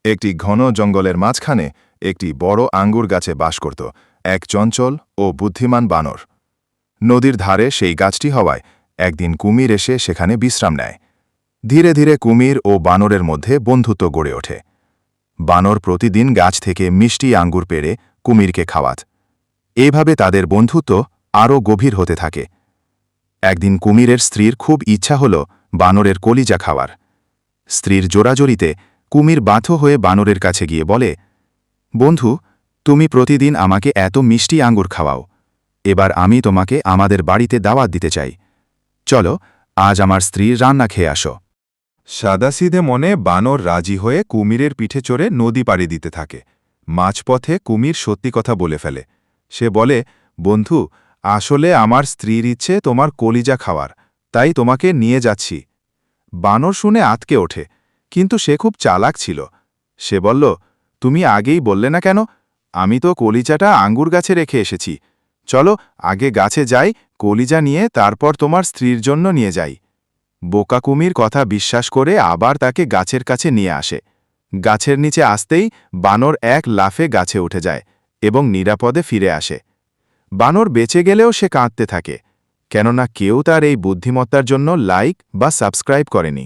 একটি ঘন জঙ্গলের মাঝখানে একটি বড় আঙ্গুর গাছে বাস করত এক চঞ্চল ও বুদ্ধিমান বানর। নদীর ধারে সেই গাছটি হওয়ায় একদিন কুমির এসে সেখানে বিশ্রাম নেয়। ধীরে ধীরে কুমির ও বানরের মধ্যে বন্ধুত্ব গড়ে ওঠে। বানর প্রতিদিন গাছ থেকে মিষ্টি আঙ্গুর পেড়ে কুমিরকে খাওয়াত। এইভাবে তাদের বন্ধুত্ব আরও গভীর হতে থাকে। একদিন কুমিরের স্ত্রীর খুব ইচ্ছা হল বানরের কলিজা খাওয়ার। স্ত্রীর জোরাজোরিতে কুমির বাধ্য হয়ে বানরের কাছে গিয়ে বলে, বন্ধু, তুমি প্রতিদিন আমাকে এত মিষ্টি আঙ্গুর খাওয়াও, এবার আমি তোমাকে আমাদের বাড়িতে দাওয়াত দিতে চাই। চলো, আজ আমার স্ত্রীর রান্না খেয়ে আসো। সাদাসিধে মনে বানর রাজি হয়ে কুমিরের পিঠে চড়ে নদী পাড়ি দিতে থাকে। মাঝপথে কুমির সত্যি কথা বলে ফেলে। সে বলে, বন্ধু, আসলে আমার স্ত্রীর ইচ্ছে তোমার কলিজা খাওয়ার, তাই তোমাকে নিয়ে যাচ্ছি। বানর শুনে আঁতকে ওঠে, কিন্তু সে খুব চালাক ছিল। সে বলল, তুমি আগেই বললে না কেন? আমি তো কলিজাটা আঙ্গুর গাছে রেখে এসেছি। চলো, আগে গাছে যাই, কলিজা নিয়ে তারপর তোমার স্ত্রীর জন্য নিয়ে যাই। বোকা কুমির কথা বিশ্বাস করে আবার তাকে গাছের কাছে নিয়ে আসে। গাছের নিচে আসতেই বানর এক লাফে গাছে উঠে যায় এবং নিরাপদে ফিরে আসে। বানর বেঁচে গেলেও সে কাঁদতে থাকে, কেননা কেউ তার এই বুদ্ধিমত্তার জন্য লাইক বা সাবস্ক্রাইব করেনি।